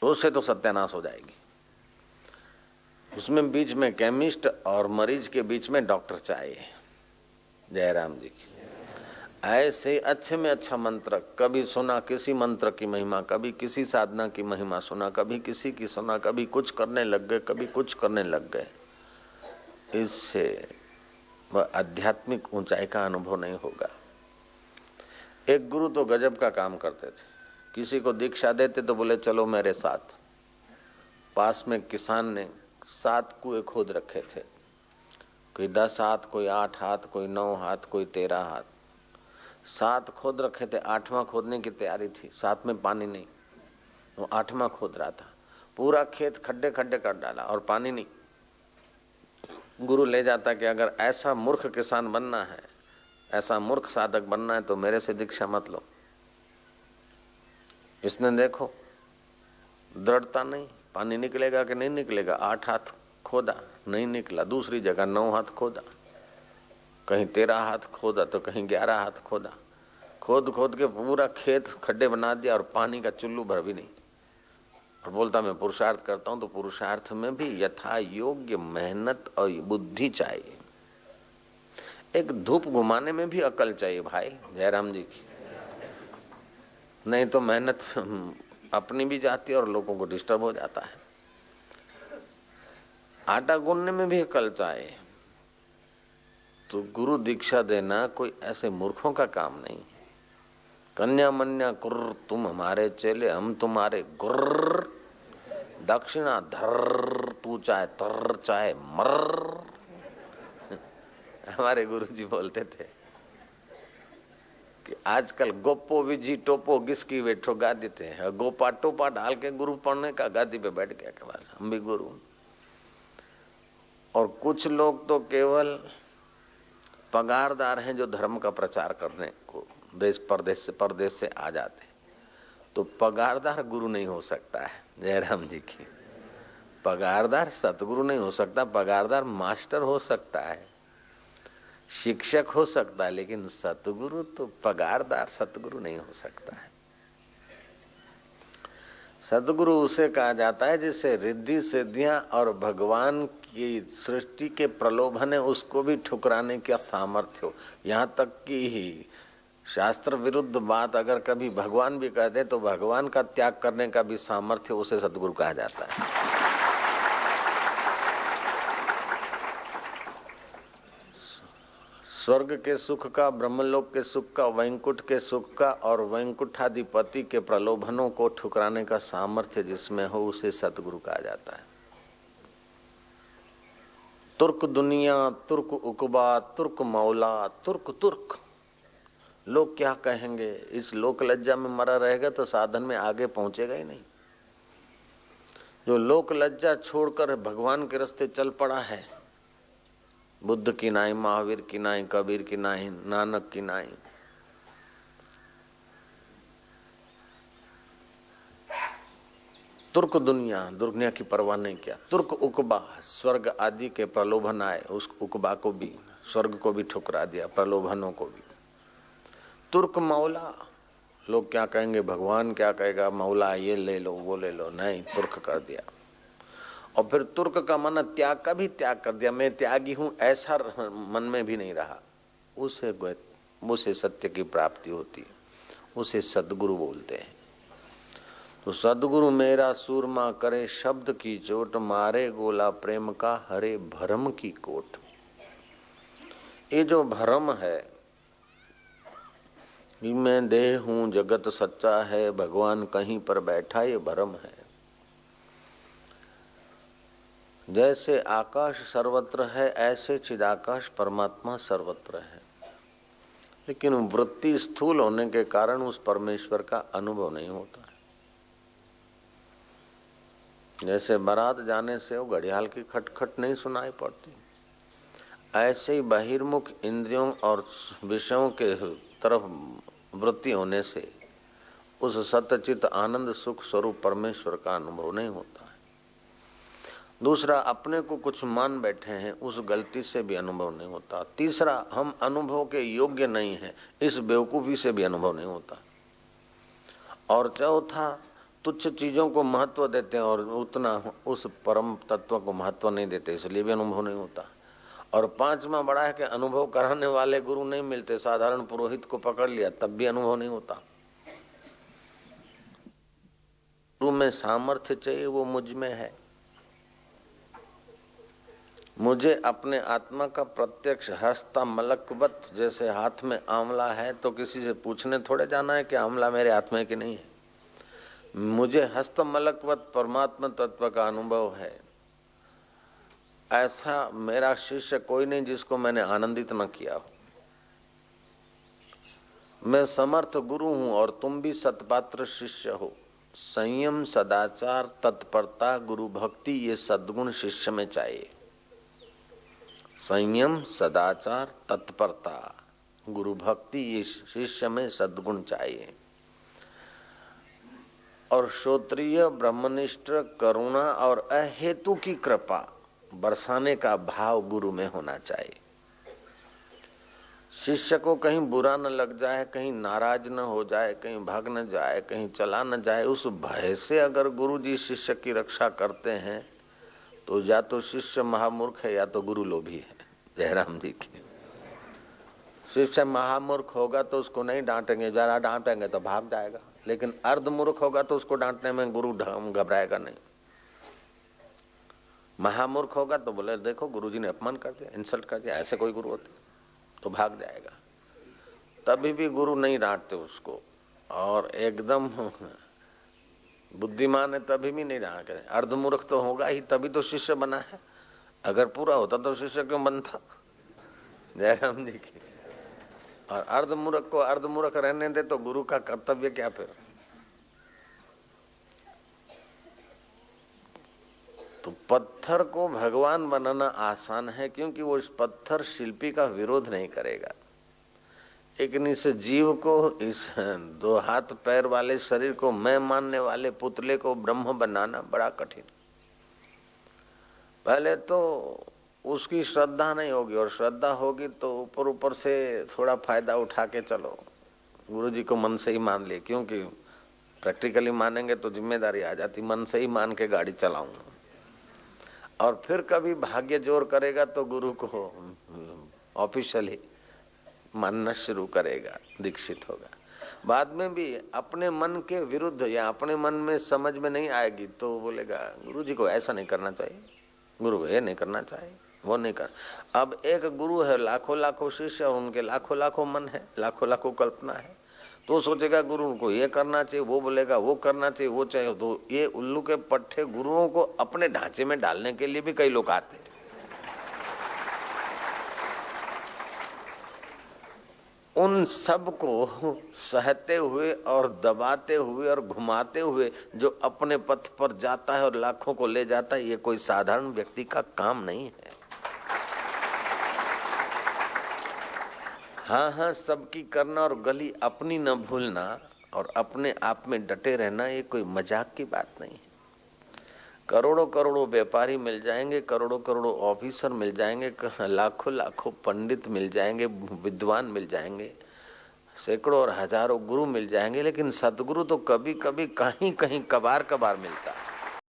तो उससे तो सत्यानाश हो जाएगी। उसमें बीच में केमिस्ट और मरीज के बीच में डॉक्टर चाहिए। जयराम जी की ऐसे अच्छे में अच्छा मंत्र कभी सुना, किसी मंत्र की महिमा, कभी किसी साधना की महिमा सुना, कभी किसी की सुना, कभी कुछ करने लग गए, कभी कुछ करने लग गए। इससे वह आध्यात्मिक ऊंचाई का अनुभव नहीं होगा। एक गुरु तो गजब का काम करते थे। किसी को दीक्षा देते तो बोले चलो मेरे साथ। पास में किसान ने 7 कुएं खोद रखे थे, कोई 10 हाथ, कोई 8 हाथ, कोई 9 हाथ, कोई 13 हाथ। 7 खोद रखे थे, 8वां खोदने की तैयारी थी। 7 में पानी नहीं, वो 8वां खोद रहा था। पूरा खेत खड्डे खड्डे कर डाला और पानी नहीं। गुरु ले जाता कि अगर ऐसा मूर्ख किसान बनना है, ऐसा मूर्ख साधक बनना है तो मेरे से दीक्षा मत लो। इसने देखो दृढ़ता नहीं, पानी निकलेगा कि नहीं निकलेगा। 8 हाथ खोदा, नहीं निकला। दूसरी जगह 9 हाथ खोदा, कहीं 13 हाथ खोदा तो कहीं 11 हाथ खोदा। खोद खोद के पूरा खेत खड्डे बना दिया और पानी का चुल्लू भर भी नहीं। और बोलता मैं पुरुषार्थ करता हूं। तो पुरुषार्थ में भी यथा योग्य मेहनत और बुद्धि चाहिए। एक धूप घुमाने में भी अकल चाहिए भाई, जयराम जी की। नहीं तो मेहनत अपनी भी जाती है और लोगों को डिस्टर्ब हो जाता है। आटा गूंदने में भी अकल चाहिए। तो गुरु दीक्षा देना कोई ऐसे मूर्खों का काम नहीं। कन्या मन्या कुर्र, तुम हमारे चेले हम तुम्हारे गुर्र। दक्षिणा धर, तू चाहे तर चाहे मर। हमारे गुरुजी बोलते थे कि आजकल गोपो विजी टोपो गिसकी वेठो गा देते हैं। गोपा टोपा डाल के गुरु पढ़ने का, गादी पे बैठ गया के बाद हम भी गुरु। और कुछ लोग तो केवल पगारदार हैं जो धर्म का प्रचार करने को देश परदेश से आ जाते। तो पगारदार गुरु नहीं हो सकता है, जयराम जी की। पगारदार सतगुरु नहीं हो सकता। पगारदार मास्टर हो सकता है, शिक्षक हो सकता है, लेकिन सतगुरु तो पगारदार सतगुरु नहीं हो सकता है। सतगुरु उसे कहा जाता है जिससे रिद्धि सिद्धियां और भगवान की सृष्टि के प्रलोभन है उसको भी ठुकराने का सामर्थ्य हो। यहाँ तक कि ही शास्त्र विरुद्ध बात अगर कभी भगवान भी कहते तो भगवान का त्याग करने का भी सामर्थ्य उसे सतगुरु कहा जाता है। स्वर्ग के सुख का, ब्रह्मलोक के सुख का, वैंकुट के सुख का और वैंकुठाधिपति के प्रलोभनों को ठुकराने का सामर्थ्य जिसमें हो उसे सतगुरु कहा जाता है। तुर्क दुनिया, तुर्क उकबा, तुर्क मौला, तुर्क तुर्क। लोग क्या कहेंगे? इस लोक लज्जा में मरा रहेगा तो साधन में आगे पहुंचेगा ही नहीं। जो लोक लज्जा छोड़कर भगवान के रास्ते चल पड़ा है, बुद्ध की नाई, महावीर की नाई, कबीर की नाई, नानक की नाई, तुर्क दुनिया की परवाह नहीं किया। तुर्क उकबा, स्वर्ग आदि के प्रलोभन आए, उस उकबा को भी, स्वर्ग को भी ठुकरा दिया, प्रलोभनों को भी। तुर्क मौला, लोग क्या कहेंगे, भगवान क्या कहेगा, मौला ये ले लो वो ले लो, नहीं, तुर्क कर दिया। और फिर तुर्क का मन त्याग का भी त्याग कर दिया। मैं त्यागी हूं ऐसा मन में भी नहीं रहा। उसे सत्य की प्राप्ति होती है, उसे सद्गुरु बोलते हैं। तो सद्गुरु मेरा सूरमा करे शब्द की चोट, मारे गोला प्रेम का हरे भरम की कोट। ये जो भरम है, मैं देह हूं जगत सच्चा है, भगवान कहीं पर बैठा, ये भरम है। जैसे आकाश सर्वत्र है ऐसे चिदाकाश परमात्मा सर्वत्र है, लेकिन वृत्ति स्थूल होने के कारण उस परमेश्वर का अनुभव नहीं होता है। जैसे बारात जाने से वो घड़ियाल की खटखट नहीं सुनाई पड़ती, ऐसे ही बहिर्मुख इंद्रियों और विषयों के तरफ वृत्ति होने से उस सत्यचित आनंद सुख स्वरूप परमेश्वर का अनुभव नहीं होता है। दूसरा, अपने को कुछ मान बैठे हैं, उस गलती से भी अनुभव नहीं होता। तीसरा, हम अनुभव के योग्य नहीं हैं, इस बेवकूफी से भी अनुभव नहीं होता। और चौथा, तुच्छ चीजों को महत्व देते हैं और उतना उस परम तत्व को महत्व नहीं देते, इसलिए भी अनुभव नहीं होता। और पांचवा बड़ा है कि अनुभव कराने वाले गुरु नहीं मिलते, साधारण पुरोहित को पकड़ लिया तब भी अनुभव नहीं होता। गुरु में सामर्थ्य चाहिए, वो मुझ में है। मुझे अपने आत्मा का प्रत्यक्ष हस्ता मलकवत, जैसे हाथ में आंवला है तो किसी से पूछने थोड़े जाना है कि आंवला मेरे हाथ में कि नहीं है। मुझे हस्त मलकवत परमात्मा तत्व का अनुभव है। ऐसा मेरा शिष्य कोई नहीं जिसको मैंने आनंदित न किया हो। मैं समर्थ गुरु हूं और तुम भी सतपात्र शिष्य हो। संयम, सदाचार, तत्परता, गुरु भक्ति, ये सद्गुण शिष्य में चाहिए। संयम, सदाचार, तत्परता, गुरु भक्ति, ये शिष्य में सद्गुण चाहिए। और श्रोत्रिय, ब्रह्मनिष्ठ, करुणा और अहेतु की कृपा बरसाने का भाव गुरु में होना चाहिए। शिष्य को कहीं बुरा न लग जाए, कहीं नाराज न हो जाए, कहीं भाग न जाए, कहीं चला न जाए, उस भय से अगर गुरु जी शिष्य की रक्षा करते हैं तो या तो शिष्य महामूर्ख है या तो गुरु लोभी है। जयराम जी की। शिष्य महामूर्ख होगा तो उसको नहीं डांटेंगे, जरा डांटेंगे तो भाग जाएगा, लेकिन अर्धमूर्ख होगा तो उसको डांटने में गुरु घबराएगा नहीं। महामूर्ख होगा तो बोले देखो गुरुजी ने अपमान कर दिया, इंसल्ट कर दिया, ऐसे कोई गुरु होते तो भाग जाएगा। तभी भी गुरु नहीं डांटते उसको, और एकदम बुद्धिमान है तभी भी नहीं डांटते। अर्धमूर्ख तो होगा ही, तभी तो शिष्य बना है। अगर पूरा होता तो शिष्य क्यों बनता। जयराम जी की। और अर्धमूर्ख को अर्धमूर्ख रहने दे तो गुरु का कर्तव्य क्या फिर। तो पत्थर को भगवान बनाना आसान है, क्योंकि वो इस पत्थर शिल्पी का विरोध नहीं करेगा। लेकिन इस जीव को, इस दो हाथ पैर वाले शरीर को मैं मानने वाले पुतले को ब्रह्म बनाना बड़ा कठिन। पहले तो उसकी श्रद्धा नहीं होगी, और श्रद्धा होगी तो ऊपर ऊपर से थोड़ा फायदा उठा के चलो, गुरु जी को मन से ही मान ले, क्योंकि प्रैक्टिकली मानेंगे तो जिम्मेदारी आ जाती। मन से ही मान के गाड़ी चलाऊंगा, और फिर कभी भाग्य जोर करेगा तो गुरु को ऑफिशियली मानना शुरू करेगा, दीक्षित होगा। बाद में भी अपने मन के विरुद्ध या अपने मन में समझ में नहीं आएगी तो बोलेगा गुरु जी को ऐसा नहीं करना चाहिए, गुरु को ये नहीं करना चाहिए, वो नहीं कर। अब एक गुरु है, लाखों लाखों शिष्य, और उनके लाखों लाखों मन है, लाखों लाखों कल्पना है। तो सोचेगा गुरु को ये करना चाहिए, वो बोलेगा वो करना चाहिए, वो चाहिए। तो ये उल्लू के पट्टे गुरुओं को अपने ढांचे में डालने के लिए भी कई लोग आते हैं। उन सब को सहते हुए और दबाते हुए और घुमाते हुए जो अपने पथ पर जाता है और लाखों को ले जाता है, ये कोई साधारण व्यक्ति का काम नहीं है। हाँ हाँ, सबकी करना और गली अपनी न भूलना और अपने आप में डटे रहना, ये कोई मजाक की बात नहीं है। करोड़ों करोड़ों व्यापारी मिल जाएंगे, करोड़ों करोड़ों ऑफिसर मिल जाएंगे, लाखों लाखों पंडित मिल जाएंगे, विद्वान मिल जाएंगे, सैकड़ों और हजारों गुरु मिल जाएंगे, लेकिन सतगुरु तो कभी कभी कहीं कहीं कबार कबार मिलता है।